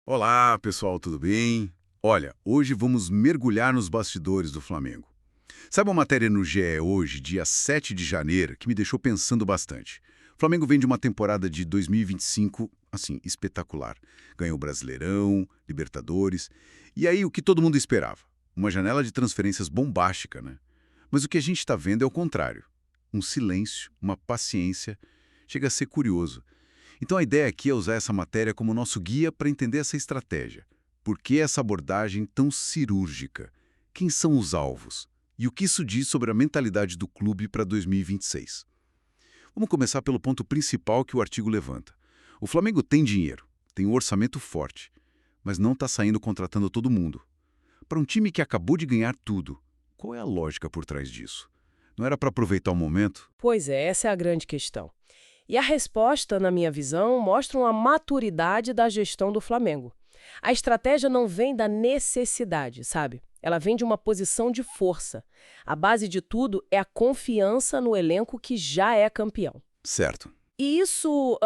Olá, pessoal, tudo bem? Olha, hoje vamos mergulhar nos bastidores do Flamengo. Sabe uma matéria no GE hoje, dia 7 de janeiro, que me deixou pensando bastante? O Flamengo vem de uma temporada de 2025, assim, espetacular. Ganhou o Brasileirão, Libertadores, e aí o que todo mundo esperava? Uma janela de transferências bombástica, né? Mas o que a gente está vendo é o contrário. Um silêncio, uma paciência, chega a ser curioso. Então a ideia aqui é usar essa matéria como nosso guia para entender essa estratégia. Por que essa abordagem tão cirúrgica? Quem são os alvos? E o que isso diz sobre a mentalidade do clube para 2026? Vamos começar pelo ponto principal que o artigo levanta. O Flamengo tem dinheiro, tem um orçamento forte, mas não está saindo contratando todo mundo. Para um time que acabou de ganhar tudo, qual é a lógica por trás disso? Não era para aproveitar o momento? Pois é, essa é a grande questão. E a resposta, na minha visão, mostra uma maturidade da gestão do Flamengo. A estratégia não vem da necessidade, sabe? Ela vem de uma posição de força. A base de tudo é a confiança no elenco que já é campeão. Certo. E isso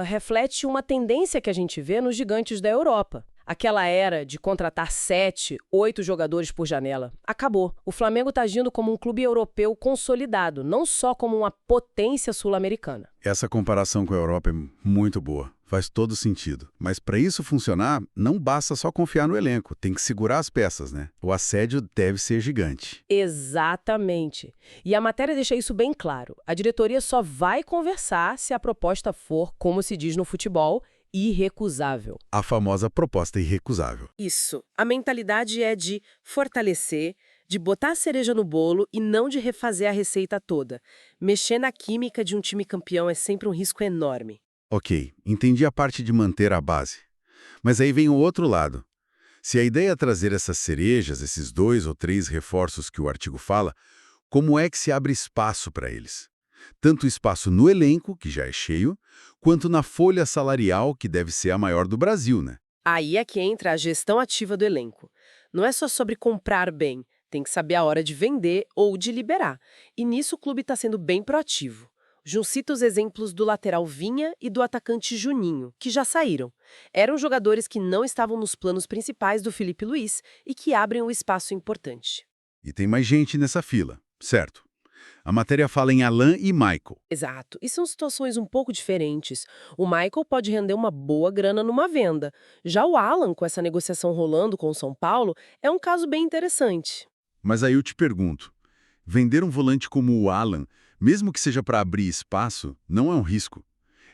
reflete uma tendência que a gente vê nos gigantes da Europa. Aquela era de contratar 7, 8 jogadores por janela. Acabou. O Flamengo está agindo como um clube europeu consolidado, não só como uma potência sul-americana. Essa comparação com a Europa é muito boa, faz todo sentido. Mas para isso funcionar, não basta só confiar no elenco, tem que segurar as peças, né? O assédio deve ser gigante. Exatamente. E a matéria deixa isso bem claro. A diretoria só vai conversar se a proposta for, como se diz no futebol, irrecusável. A famosa proposta irrecusável. Isso. A mentalidade é de fortalecer, de botar a cereja no bolo e não de refazer a receita toda. Mexer na química de um time campeão é sempre um risco enorme. Ok, entendi a parte de manter a base. Mas aí vem o outro lado. Se a ideia é trazer essas cerejas, esses 2 ou 3 reforços que o artigo fala, como é que se abre espaço para eles? Tanto espaço no elenco, que já é cheio, quanto na folha salarial, que deve ser a maior do Brasil, né? Aí é que entra a gestão ativa do elenco. Não é só sobre comprar bem, tem que saber a hora de vender ou de liberar. E nisso o clube está sendo bem proativo. Jun cita os exemplos do lateral Vinha e do atacante Juninho, que já saíram. Eram jogadores que não estavam nos planos principais do Felipe Luiz e que abrem um espaço importante. E tem mais gente nessa fila, certo? A matéria fala em Alan e Michael. Exato. E são situações um pouco diferentes. O Michael pode render uma boa grana numa venda. Já o Alan, com essa negociação rolando com o São Paulo, é um caso bem interessante. Mas aí eu te pergunto, vender um volante como o Alan, mesmo que seja para abrir espaço, não é um risco.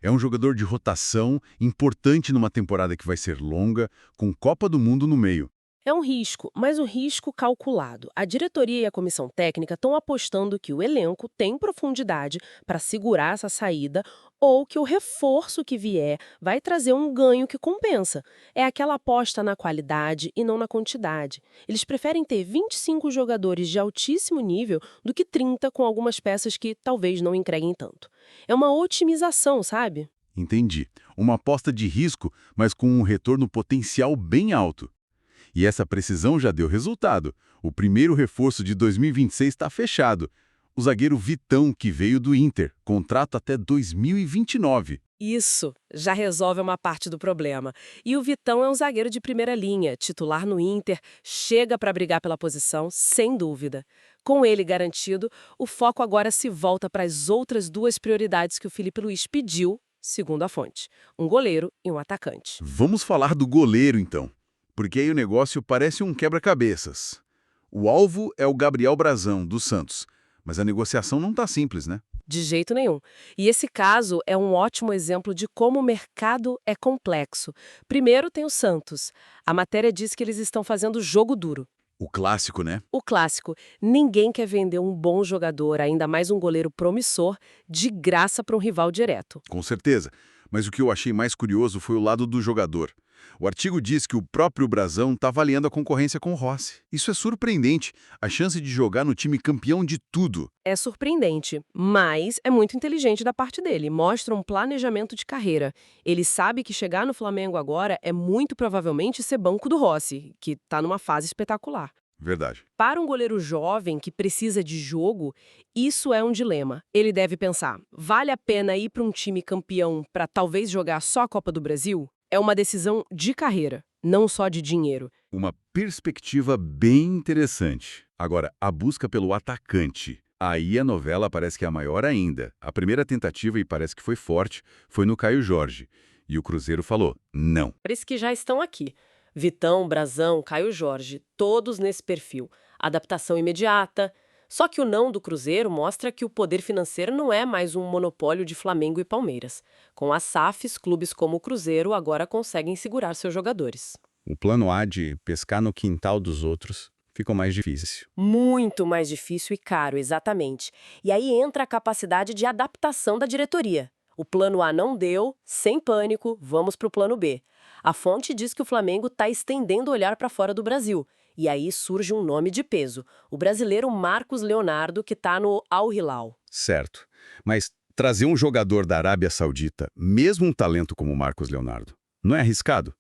É um jogador de rotação, importante numa temporada que vai ser longa, com Copa do Mundo no meio. É um risco, mas um risco calculado. A diretoria e a comissão técnica estão apostando que o elenco tem profundidade para segurar essa saída ou que o reforço que vier vai trazer um ganho que compensa. É aquela aposta na qualidade e não na quantidade. Eles preferem ter 25 jogadores de altíssimo nível do que 30 com algumas peças que talvez não entreguem tanto. É uma otimização, sabe? Entendi. Uma aposta de risco, mas com um retorno potencial bem alto. E essa precisão já deu resultado. O primeiro reforço de 2026 está fechado. O zagueiro Vitão, que veio do Inter, contrato até 2029. Isso já resolve uma parte do problema. E o Vitão é um zagueiro de primeira linha, titular no Inter, chega para brigar pela posição, sem dúvida. Com ele garantido, o foco agora se volta para as outras 2 prioridades que o Felipe Luiz pediu, segundo a fonte: um goleiro e um atacante. Vamos falar do goleiro, então. Porque aí o negócio parece um quebra-cabeças. O alvo é o Gabriel Brazão, do Santos. Mas a negociação não está simples, né? De jeito nenhum. E esse caso é um ótimo exemplo de como o mercado é complexo. Primeiro tem o Santos. A matéria diz que eles estão fazendo jogo duro. O clássico, né? O clássico: ninguém quer vender um bom jogador, ainda mais um goleiro promissor, de graça para um rival direto. Com certeza. Mas o que eu achei mais curioso foi o lado do jogador. O artigo diz que o próprio Brazão está avaliando a concorrência com o Rossi. Isso é surpreendente. A chance de jogar no time campeão de tudo. É surpreendente, mas é muito inteligente da parte dele. Mostra um planejamento de carreira. Ele sabe que chegar no Flamengo agora é muito provavelmente ser banco do Rossi, que está numa fase espetacular. Verdade. Para um goleiro jovem que precisa de jogo, isso é um dilema. Ele deve pensar: vale a pena ir para um time campeão para talvez jogar só a Copa do Brasil? É uma decisão de carreira, não só de dinheiro. Uma perspectiva bem interessante. Agora, a busca pelo atacante. Aí a novela parece que é a maior ainda. A primeira tentativa, e parece que foi forte, foi no Caio Jorge. E o Cruzeiro falou, não. Parece que já estão aqui. Vitão, Brazão, Caio Jorge, todos nesse perfil. Adaptação imediata. Só que o não do Cruzeiro mostra que o poder financeiro não é mais um monopólio de Flamengo e Palmeiras. Com as SAFs, clubes como o Cruzeiro agora conseguem segurar seus jogadores. O plano A de pescar no quintal dos outros ficou mais difícil. Muito mais difícil e caro, exatamente. E aí entra a capacidade de adaptação da diretoria. O plano A não deu, sem pânico, vamos para o plano B. A fonte diz que o Flamengo está estendendo o olhar para fora do Brasil. E aí surge um nome de peso, o brasileiro Marcos Leonardo, que está no Al Hilal. Certo. Mas trazer um jogador da Arábia Saudita, mesmo um talento como o Marcos Leonardo, não é arriscado?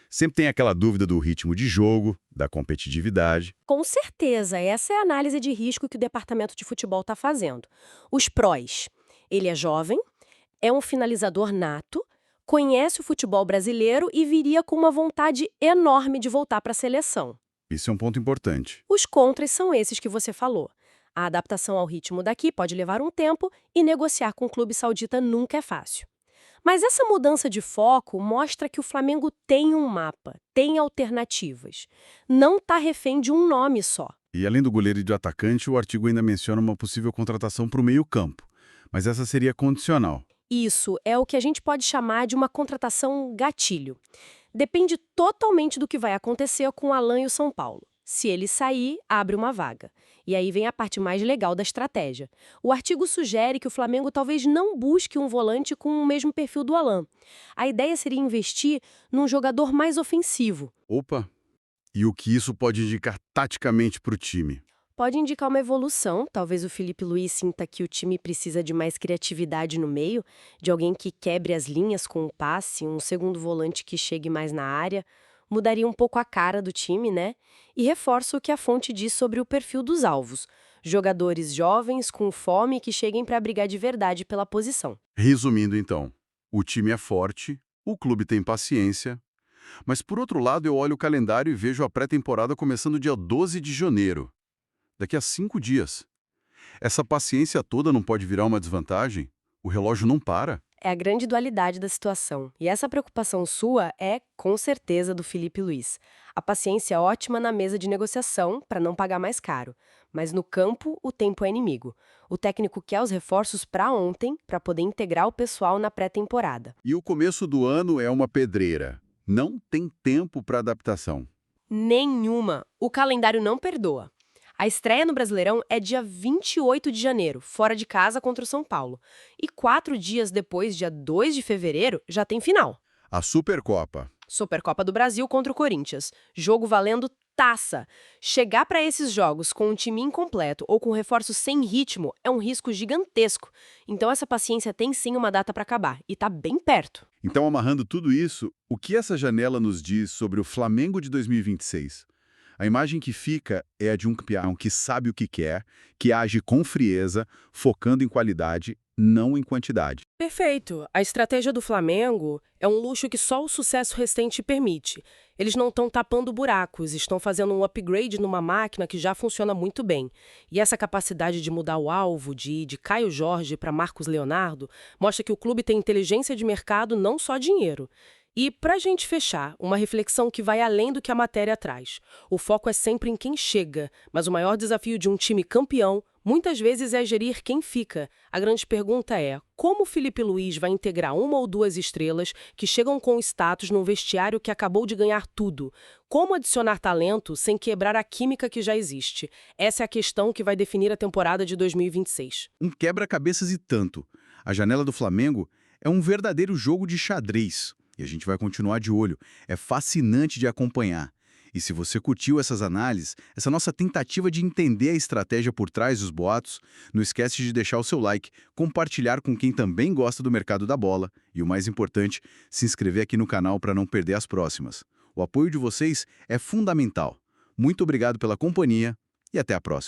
Sempre tem aquela dúvida do ritmo de jogo, da competitividade. Com certeza, essa é a análise de risco que o departamento de futebol está fazendo. Os prós. Ele é jovem, é um finalizador nato, conhece o futebol brasileiro e viria com uma vontade enorme de voltar para a seleção. Isso é um ponto importante. Os contras são esses que você falou. A adaptação ao ritmo daqui pode levar um tempo e negociar com o clube saudita nunca é fácil. Mas essa mudança de foco mostra que o Flamengo tem um mapa, tem alternativas. Não está refém de um nome só. E além do goleiro e do atacante, o artigo ainda menciona uma possível contratação para o meio-campo. Mas essa seria condicional. Isso é o que a gente pode chamar de uma contratação gatilho. Depende totalmente do que vai acontecer com o Alan e o São Paulo. Se ele sair, abre uma vaga. E aí vem a parte mais legal da estratégia. O artigo sugere que o Flamengo talvez não busque um volante com o mesmo perfil do Alan. A ideia seria investir num jogador mais ofensivo. Opa! E o que isso pode indicar taticamente para o time? Pode indicar uma evolução, talvez o Felipe Luiz sinta que o time precisa de mais criatividade no meio, de alguém que quebre as linhas com o passe, um segundo volante que chegue mais na área. Mudaria um pouco a cara do time, né? E reforça o que a fonte diz sobre o perfil dos alvos. Jogadores jovens, com fome, que cheguem para brigar de verdade pela posição. Resumindo, então, o time é forte, o clube tem paciência, mas por outro lado eu olho o calendário e vejo a pré-temporada começando dia 12 de janeiro. Daqui a 5 dias. Essa paciência toda não pode virar uma desvantagem? O relógio não para. É a grande dualidade da situação. E essa preocupação sua é, com certeza, do Felipe Luiz. A paciência é ótima na mesa de negociação para não pagar mais caro. Mas no campo, o tempo é inimigo. O técnico quer os reforços para ontem, para poder integrar o pessoal na pré-temporada. E o começo do ano é uma pedreira. Não tem tempo para adaptação. Nenhuma. O calendário não perdoa. A estreia no Brasileirão é dia 28 de janeiro, fora de casa contra o São Paulo. E 4 dias depois, dia 2 de fevereiro, já tem final. A Supercopa. Supercopa do Brasil contra o Corinthians. Jogo valendo taça. Chegar para esses jogos com um time incompleto ou com reforços sem ritmo é um risco gigantesco. Então essa paciência tem sim uma data para acabar e tá bem perto. Então, amarrando tudo isso, o que essa janela nos diz sobre o Flamengo de 2026? A imagem que fica é a de um campeão que sabe o que quer, que age com frieza, focando em qualidade, não em quantidade. Perfeito. A estratégia do Flamengo é um luxo que só o sucesso recente permite. Eles não estão tapando buracos, estão fazendo um upgrade numa máquina que já funciona muito bem. E essa capacidade de mudar o alvo, de ir de Caio Jorge para Marcos Leonardo, mostra que o clube tem inteligência de mercado, não só dinheiro. E, para a gente fechar, uma reflexão que vai além do que a matéria traz. O foco é sempre em quem chega, mas o maior desafio de um time campeão, muitas vezes, é gerir quem fica. A grande pergunta é, como o Felipe Luiz vai integrar uma ou duas estrelas que chegam com status num vestiário que acabou de ganhar tudo? Como adicionar talento sem quebrar a química que já existe? Essa é a questão que vai definir a temporada de 2026. Um quebra-cabeças e tanto. A janela do Flamengo é um verdadeiro jogo de xadrez. E a gente vai continuar de olho. É fascinante de acompanhar. E se você curtiu essas análises, essa nossa tentativa de entender a estratégia por trás dos boatos, não esquece de deixar o seu like, compartilhar com quem também gosta do mercado da bola e, o mais importante, se inscrever aqui no canal para não perder as próximas. O apoio de vocês é fundamental. Muito obrigado pela companhia e até a próxima.